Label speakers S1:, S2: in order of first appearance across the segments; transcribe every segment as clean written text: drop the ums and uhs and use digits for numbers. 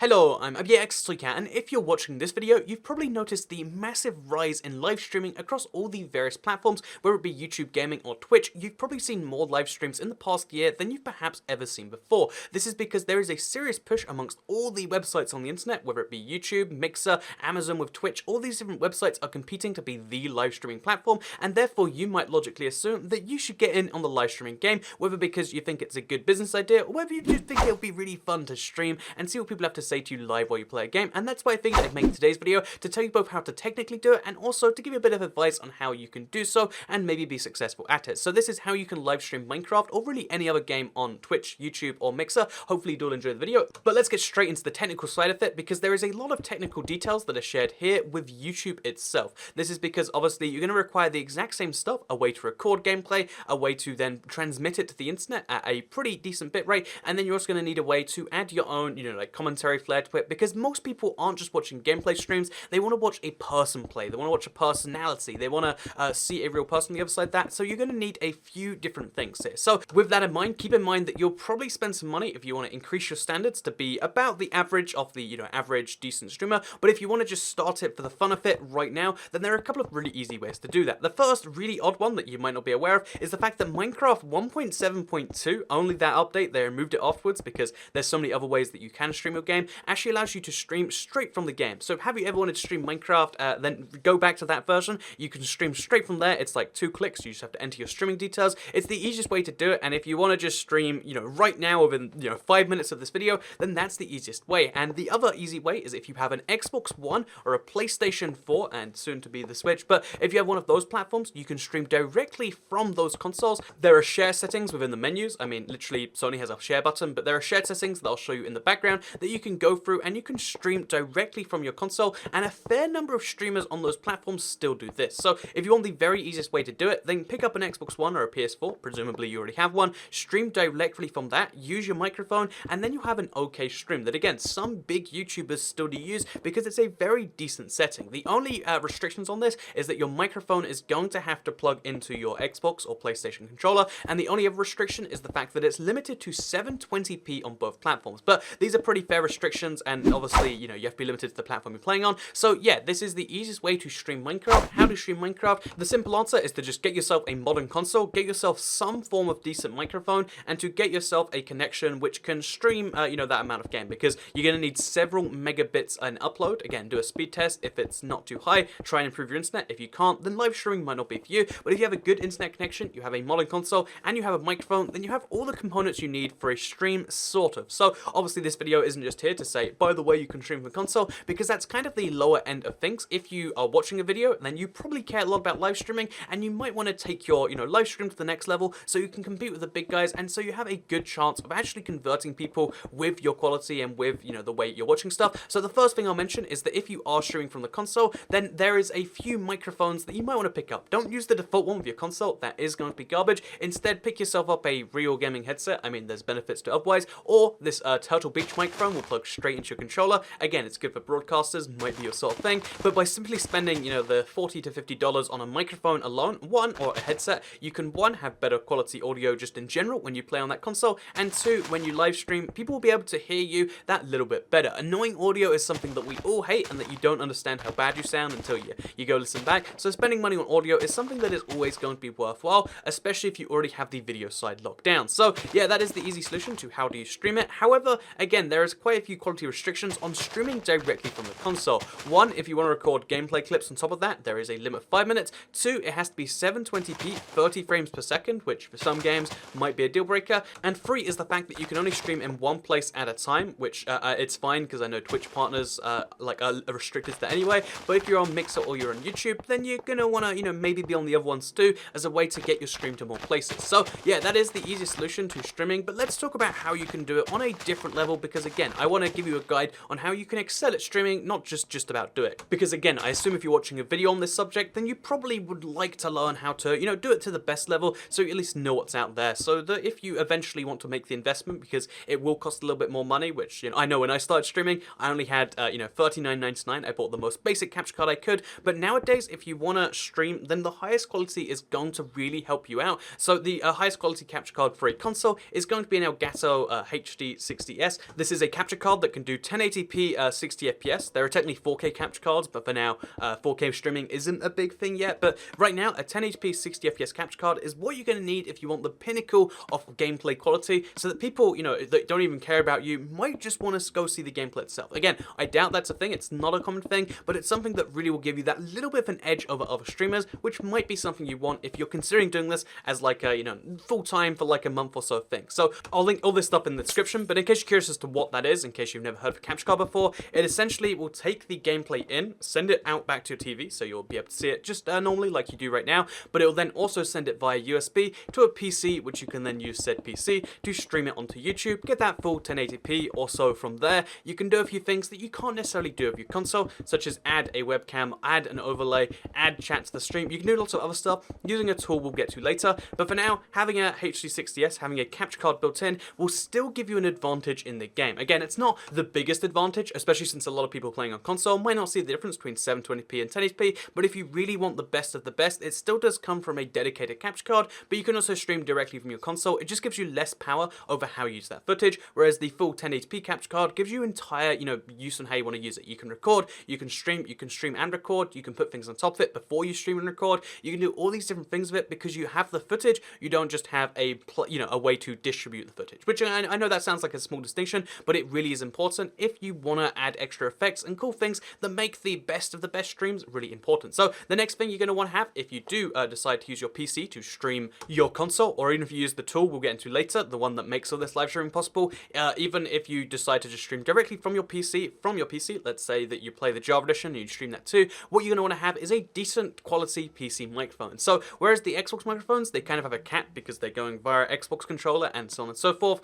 S1: Hello, I'm AbyaXToyCat, and if you're watching this video, you've probably noticed the massive rise in live streaming across all the various platforms, whether it be YouTube Gaming or Twitch. You've probably seen more live streams in the past year than you've perhaps ever seen before. This is because there is a serious push amongst all the websites on the internet, whether it be YouTube, Mixer, Amazon with Twitch. All these different websites are competing to be the live streaming platform, and therefore you might logically assume that you should get in on the live streaming game, whether because you think it's a good business idea, or whether you just think it'll be really fun to stream and see what people have to say to you live while you play a game. And that's why I figured I'd make today's video, to tell you both how to technically do it and also to give you a bit of advice on how you can do so and maybe be successful at it. So this is how you can live stream Minecraft or really any other game on Twitch, YouTube or Mixer. Hopefully you'll enjoy the video. But let's get straight into the technical side of it, because there is a lot of technical details that are shared here with YouTube itself. This is because obviously you're going to require the exact same stuff: a way to record gameplay, a way to then transmit it to the internet at a pretty decent bitrate, and then you're also going to need a way to add your own, like commentary flair to it, because most people aren't just watching gameplay streams. They want to watch a person play. They want to watch a personality. They want to see a real person on the other side of that. So you're going to need a few different things here. So with that in mind, keep in mind that you'll probably spend some money if you want to increase your standards to be about the average of the, average decent streamer. But if you want to just start it for the fun of it right now, then there are a couple of really easy ways to do that. The first really odd one that you might not be aware of is the fact that Minecraft 1.7.2, only that update, they removed it afterwards because there's so many other ways that you can stream your game, actually allows you to stream straight from the game. So have you ever wanted to stream Minecraft, then go back to that version. You can stream straight from there. It's like 2 clicks. You just have to enter your streaming details. It's the easiest way to do it. And if you want to just stream, right now within, 5 minutes of this video, then that's the easiest way. And the other easy way is if you have an Xbox One or a PlayStation 4 and soon to be the Switch. But if you have one of those platforms, you can stream directly from those consoles. There are share settings within the menus. I mean, literally Sony has a share button, but there are shared settings that I'll show you in the background that you can go through, and you can stream directly from your console. And a fair number of streamers on those platforms still do this. So if you want the very easiest way to do it, then pick up an Xbox One or a PS4, presumably you already have one, stream directly from that, use your microphone, and then you have an okay stream that, again, some big YouTubers still do use because it's a very decent setting. The only restrictions on this is that your microphone is going to have to plug into your Xbox or PlayStation controller, and the only other restriction is the fact that it's limited to 720p on both platforms. But these are pretty fair restrictions, and obviously, you have to be limited to the platform you're playing on. So yeah, this is the easiest way to stream Minecraft. How to stream Minecraft? The simple answer is to just get yourself a modern console, get yourself some form of decent microphone, and to get yourself a connection which can stream, that amount of game, because you're going to need several megabits an upload. Again, do a speed test. If it's not too high, try and improve your internet. If you can't, then live streaming might not be for you. But if you have a good internet connection, you have a modern console, and you have a microphone, then you have all the components you need for a stream, sort of. So obviously this video isn't just here to say, by the way, you can stream from the console, because that's kind of the lower end of things. If you are watching a video, then you probably care a lot about live streaming, and you might want to take your, live stream to the next level so you can compete with the big guys, and so you have a good chance of actually converting people with your quality and with, the way you're watching stuff. So the first thing I'll mention is that if you are streaming from the console, then there is a few microphones that you might want to pick up. Don't use the default one with your console. That is going to be garbage. Instead, pick yourself up a real gaming headset. I mean, there's benefits to otherwise, or this Turtle Beach microphone will plug straight into your controller. Again, it's good for broadcasters, might be your sort of thing, but by simply spending, the $40 to $50 on a microphone alone, one, or a headset, you can, one, have better quality audio just in general when you play on that console, and two, when you live stream, people will be able to hear you that little bit better. Annoying audio is something that we all hate, and that you don't understand how bad you sound until you go listen back. So spending money on audio is something that is always going to be worthwhile, especially if you already have the video side locked down. So yeah, that is the easy solution to how do you stream it. However, again, there is quite a few quality restrictions on streaming directly from the console. One, if you want to record gameplay clips on top of that, there is a limit of 5 minutes. Two, it has to be 720p, 30 frames per second, which for some games might be a deal breaker. And three is the fact that you can only stream in one place at a time, which it's fine because I know Twitch partners are restricted to that anyway. But if you're on Mixer or you're on YouTube, then you're gonna want to maybe be on the other ones too, as a way to get your stream to more places. So yeah, that is the easiest solution to streaming. But let's talk about how you can do it on a different level, because again, I want to give you a guide on how you can excel at streaming, not just about do it. Because again, I assume if you're watching a video on this subject, then you probably would like to learn how to, do it to the best level, so you at least know what's out there, so that if you eventually want to make the investment, because it will cost a little bit more money, which, I know when I started streaming, I only had, $39.99. I bought the most basic capture card I could, but nowadays, if you want to stream, then the highest quality is going to really help you out. So the highest quality capture card for a console is going to be an Elgato HD60S. This is a capture card card that can do 1080p 60 FPS. There are technically 4K capture cards, but for now 4K streaming isn't a big thing yet. But right now, a 1080p 60 FPS capture card is what you're going to need if you want the pinnacle of gameplay quality, so that people, you know, that don't even care about you might just want to go see the gameplay itself. Again, I doubt that's a thing. It's not a common thing, but it's something that really will give you that little bit of an edge over other streamers, which might be something you want if you're considering doing this as like a, you know, full-time for like a month or so thing. So I'll link all this stuff in the description, but in case you're curious as to what that is, in case you've never heard of a capture card before, it essentially will take the gameplay in, send it out back to your TV, so you'll be able to see it just normally like you do right now, but it will then also send it via USB to a PC, which you can then use said PC to stream it onto YouTube, get that full 1080p. Also from there, you can do a few things that you can't necessarily do with your console, such as add a webcam, add an overlay, add chat to the stream. You can do lots of other stuff using a tool we'll get to later, but for now, having a HD60S, having a capture card built in, will still give you an advantage in the game. Again, it's not the biggest advantage, especially since a lot of people playing on console might not see the difference between 720p and 1080p, but if you really want the best of the best, it still does come from a dedicated capture card, but you can also stream directly from your console. It just gives you less power over how you use that footage, whereas the full 1080p capture card gives you entire, you know, use on how you want to use it. You can record, you can stream and record, you can put things on top of it before you stream and record, you can do all these different things with it because you have the footage, you don't just have a, you know, a way to distribute the footage, which I know that sounds like a small distinction, but it really is important if you want to add extra effects and cool things that make the best of the best streams really important. So the next thing you're going to want to have, if you do decide to use your PC to stream your console, or even if you use the tool we'll get into later, the one that makes all this live streaming possible, even if you decide to just stream directly from your PC, let's say that you play the Java edition and you stream that too, what you're going to want to have is a decent quality PC microphone. So whereas the Xbox microphones, they kind of have a cap because they're going via Xbox controller and so on and so forth,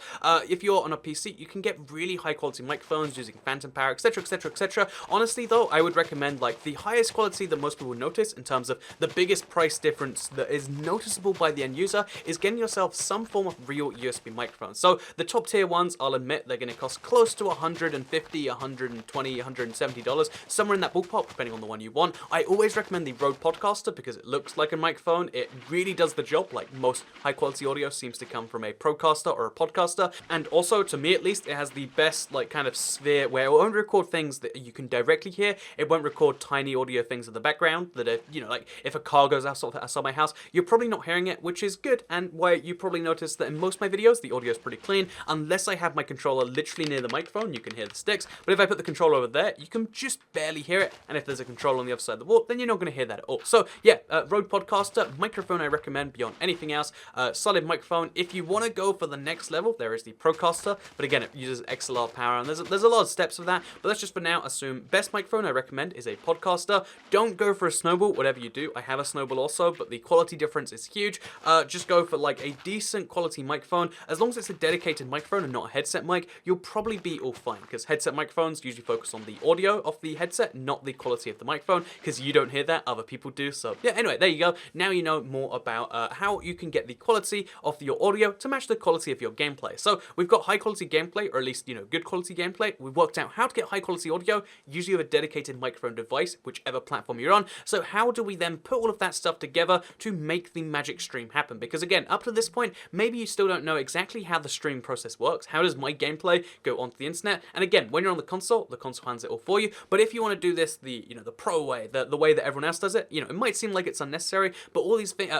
S1: if you're on a PC, you can get really high quality microphones using phantom power, etc, etc, etc. Honestly though, I would recommend like the highest quality that most people notice in terms of the biggest price difference that is noticeable by the end user is getting yourself some form of real USB microphone. So the top tier ones, I'll admit, they're going to cost close to $150, $120, $170, somewhere in that ballpark, depending on the one you want. I always recommend the Rode Podcaster because it looks like a microphone. It really does the job. Like most high quality audio seems to come from a Procaster or a Podcaster, and also to me at least, it has the best like kind of sphere where it won't record things that you can directly hear. It won't record tiny audio things in the background that are, you know, like if a car goes outside my house, you're probably not hearing it, which is good, and why you probably notice that in most of my videos the audio is pretty clean. Unless I have my controller literally near the microphone, you can hear the sticks, but if I put the controller over there, you can just barely hear it, and if there's a controller on the other side of the wall, then you're not going to hear that at all. So yeah, Rode Podcaster, microphone I recommend beyond anything else. Solid microphone. If you want to go for the next level, there is the Procaster, but again, it uses XLR power, and there's a lot of steps of that, but let's just for now assume best microphone I recommend is a Podcaster. Don't go for a Snowball, whatever you do. I have a Snowball also, but the quality difference is huge. Just go for like a decent quality microphone. As long as it's a dedicated microphone and not a headset mic, you'll probably be all fine, because headset microphones usually focus on the audio of the headset, not the quality of the microphone, because you don't hear that, other people do. So yeah, anyway, there you go. Now you know more about how you can get the quality of your audio to match the quality of your gameplay. So we've got high quality gameplay, or at least, you know, good quality gameplay. We've worked out how to get high quality audio, usually with a dedicated microphone device, whichever platform you're on. So how do we then put all of that stuff together to make the magic stream happen? Because again, up to this point, maybe you still don't know exactly how the streaming process works. How does my gameplay go onto the internet? And again, when you're on the console hands it all for you. But if you want to do this the pro way, the way that everyone else does it, it might seem like it's unnecessary, but all these things,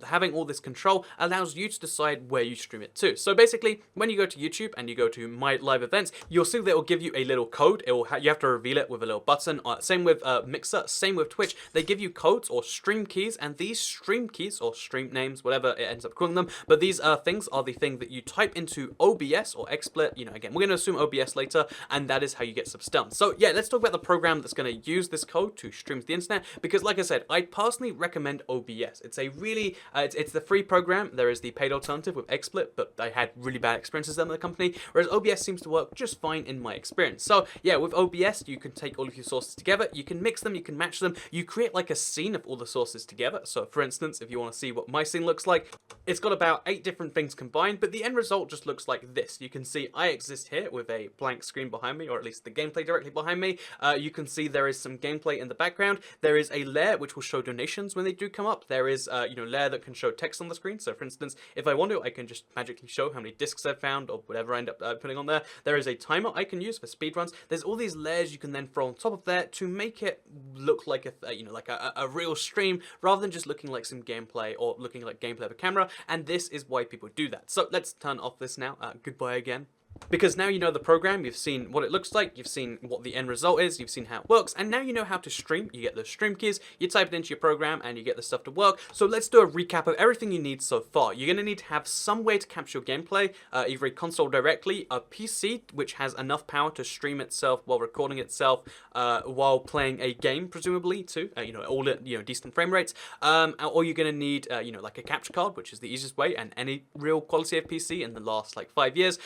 S1: having all this control allows you to decide where you stream it to. So basically, when you go to YouTube and you go to My Live Events, you'll see that it will give you a little code. You have to reveal it with a little button. Same with Mixer, same with Twitch. They give you codes or stream keys, and these stream keys or stream names, whatever it ends up calling them, but these things are the thing that you type into OBS or XSplit. Again, we're going to assume OBS later, and that is how you get stuff done. So yeah, let's talk about the program that's going to use this code to stream to the internet, because like I said, I personally recommend OBS. It's a really, it's the free program. There is the paid alternative with XSplit, but I had really bad experiences with them in the company, whereas OBS seems to work just fine in my experience. So yeah, with OBS, you can take all of your sources together, you can mix them, you can match them, you create like a scene of all the sources together. So for instance, if you want to see what my scene looks like, it's got about 8 different things combined, but the end result just looks like this. You can see I exist here with a blank screen behind me, or at least the gameplay directly behind me. You can see there is some gameplay in the background. There is a layer which will show donations when they do come up. There is layer that can show text on the screen. So for instance, if I want to, I can just magically show how many discs I've found or whatever I end up putting on there. There is a timer I can use for speedruns. There's all these layers you can then throw on top of there to make it look like a real stream rather than just looking like some gameplay or looking like gameplay of a camera, and this is why people do that. So let's turn off this now. Goodbye again. Because now you know the program, you've seen what it looks like, you've seen what the end result is, you've seen how it works, and now you know how to stream. You get the stream keys, you type it into your program, and you get the stuff to work. So let's do a recap of everything you need so far. You're going to need to have some way to capture your gameplay, either a console directly, a PC which has enough power to stream itself while recording itself while playing a game, presumably, too, all at decent frame rates, or you're going to need like a capture card, which is the easiest way, and any real quality of PC in the last like 5 years,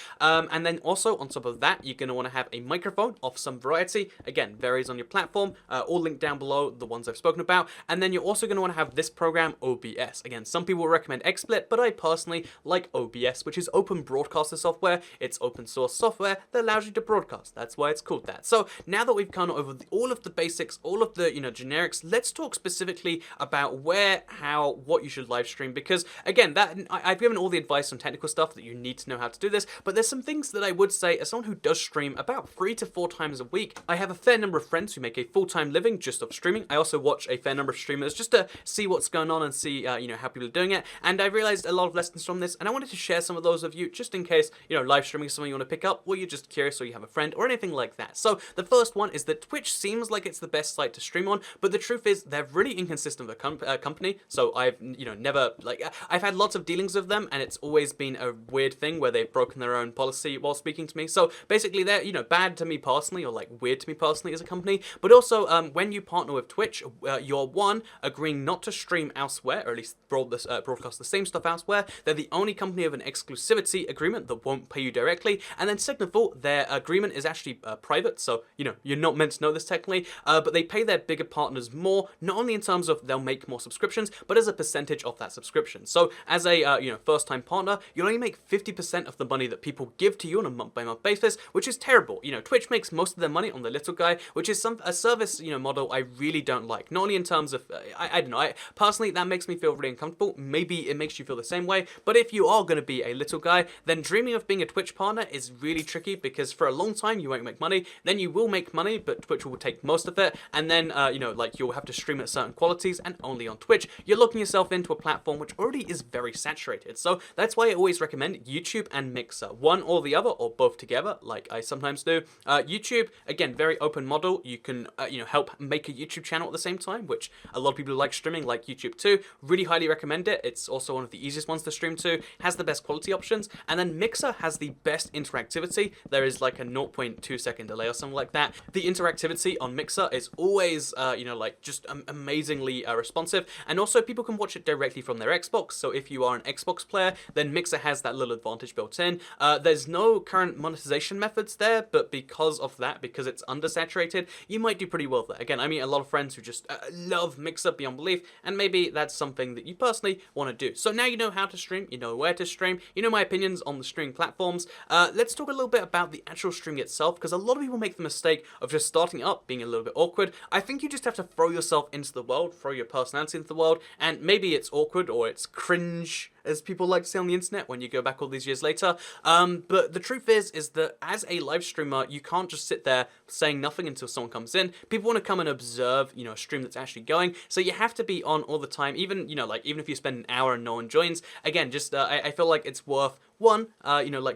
S1: and then also on top of that, you're going to want to have a microphone of some variety. Again, varies on your platform, all linked down below, the ones I've spoken about. And then you're also going to want to have this program, OBS. Again, some people recommend XSplit, but I personally like OBS, which is open broadcaster software. It's open source software that allows you to broadcast. That's why it's called that. So now that we've gone over all of the basics, all of the generics, let's talk specifically about where, how, what you should live stream. Because again, I've given all the advice on technical stuff that you need to know how to do this, but there's some things that I would say, as someone who does stream about 3 to 4 times a week, I have a fair number of friends who make a full-time living just off streaming. I also watch a fair number of streamers just to see what's going on and see, how people are doing it. And I realized a lot of lessons from this, and I wanted to share some of those with you, just in case, live streaming is something you want to pick up, or you're just curious, or you have a friend, or anything like that. So the first one is that Twitch seems like it's the best site to stream on, but the truth is they're really inconsistent with a company. So I've, never, I've had lots of dealings with them, and it's always been a weird thing where they've broken their own policy while speaking to me. So basically they're, bad to me personally, or like weird to me personally as a company, but also when you partner with Twitch, you're agreeing not to stream elsewhere, or at least broadcast the same stuff elsewhere. They're the only company with an exclusivity agreement that won't pay you directly, and then second of all, their agreement is actually private, so you're not meant to know this technically, but they pay their bigger partners more, not only in terms of they'll make more subscriptions, but as a percentage of that subscription. So as a first-time partner, you'll only make 50% of the money that people give to you on a month-by-month basis, which is terrible. Twitch makes most of their money on the little guy, which is a service model I really don't like. Not only in terms of I don't know, personally that makes me feel really uncomfortable. Maybe it makes you feel the same way, but if you are going to be a little guy, then dreaming of being a Twitch partner is really tricky, because for a long time you won't make money, then you will make money, but Twitch will take most of it, and then you'll have to stream at certain qualities, and only on Twitch. You're looking yourself into a platform which already is very saturated. So that's why I always recommend YouTube and Mixer, one or the other, or both together, like I sometimes do. YouTube, again, very open model. You can help make a YouTube channel at the same time, which a lot of people who like streaming like YouTube too. Really highly recommend it. It's also one of the easiest ones to stream to, has the best quality options, and then Mixer has the best interactivity. There is like a 0.2 second delay or something like that. The interactivity on Mixer is always just amazingly responsive, and also people can watch it directly from their Xbox. So if you are an Xbox player, then Mixer has that little advantage built in. There's no current monetization methods there, but because of that, because it's undersaturated, you might do pretty well there. Again, I meet a lot of friends who just love Mixer beyond belief, and maybe that's something that you personally want to do. So now you know how to stream, you know where to stream, you know my opinions on the streaming platforms. Let's talk a little bit about the actual streaming itself, because a lot of people make the mistake of just starting up, being a little bit awkward. I think you just have to throw yourself into the world, throw your personality into the world, and maybe it's awkward or it's cringe, as people like to say on the internet when you go back all these years later. But the truth is that as a live streamer, you can't just sit there saying nothing until someone comes in. People want to come and observe, a stream that's actually going. So you have to be on all the time, even if you spend an hour and no one joins. Again, just I feel like it's worth one,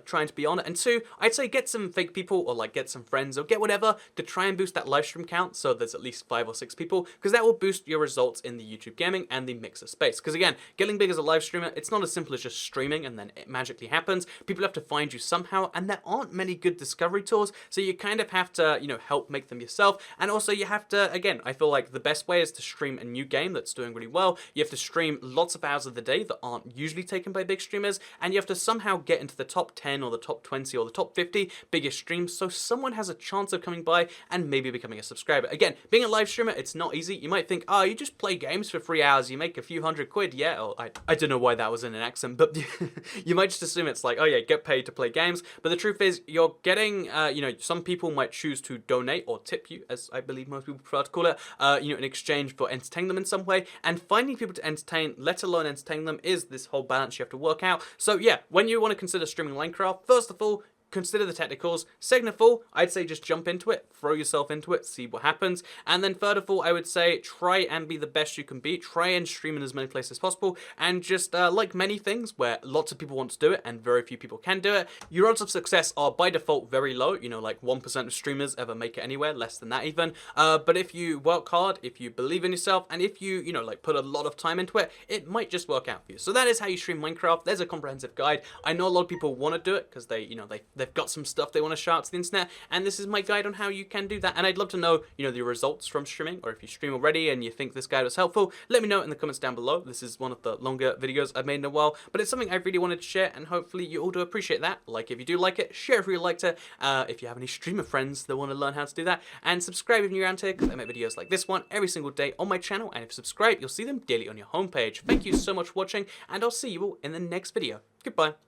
S1: trying to be on it, and two, I'd say get some fake people, or get some friends, or get whatever to try and boost that live stream count, so there's at least 5 or 6 people, because that will boost your results in the YouTube gaming and the Mixer space. Because again, getting big as a live streamer, it's not as simple as just streaming and then it magically happens. People have to find you somehow, and there aren't many good discovery tools, so you kind of have to, help make them yourself. And also you have to, again, I feel like the best way is to stream a new game that's doing really well. You have to stream lots of hours of the day that aren't usually taken by big streamers, and you have to somehow get into the top 10 or the top 20 or the top 50 biggest streams, so someone has a chance of coming by and maybe becoming a subscriber. Again, being a live streamer, it's not easy. You might think, oh, you just play games for 3 hours, you make a few £100. Yeah, or I don't know why that was in an accent, but you might just assume it's like, oh yeah, get paid to play games. But the truth is, you're getting, some people might choose to donate or tip you, as I believe most people prefer to call it, in exchange for entertaining them in some way. And finding people to entertain, let alone entertain them, is this whole balance you have to work out. So yeah, when you want to consider streaming Minecraft, first of all, consider the technicals. Second of all, I'd say just jump into it, throw yourself into it, see what happens. And then third of all, I would say try and be the best you can be. Try and stream in as many places as possible. And just like many things where lots of people want to do it and very few people can do it, your odds of success are by default very low. You know, like 1% of streamers ever make it anywhere, less than that even. But if you work hard, if you believe in yourself, and if you, like put a lot of time into it, it might just work out for you. So that is how you stream Minecraft. There's a comprehensive guide. I know a lot of people want to do it because they've got some stuff they want to show out to the internet, and this is my guide on how you can do that. And I'd love to know, the results from streaming, or if you stream already and you think this guide was helpful, let me know in the comments down below. This is one of the longer videos I've made in a while, but it's something I really wanted to share, and hopefully you all do appreciate that. Like if you do like it, share if you liked it, if you have any streamer friends that want to learn how to do that, and subscribe if you're around here, because I make videos like this one every single day on my channel, and if you subscribe, you'll see them daily on your homepage. Thank you so much for watching, and I'll see you all in the next video. Goodbye.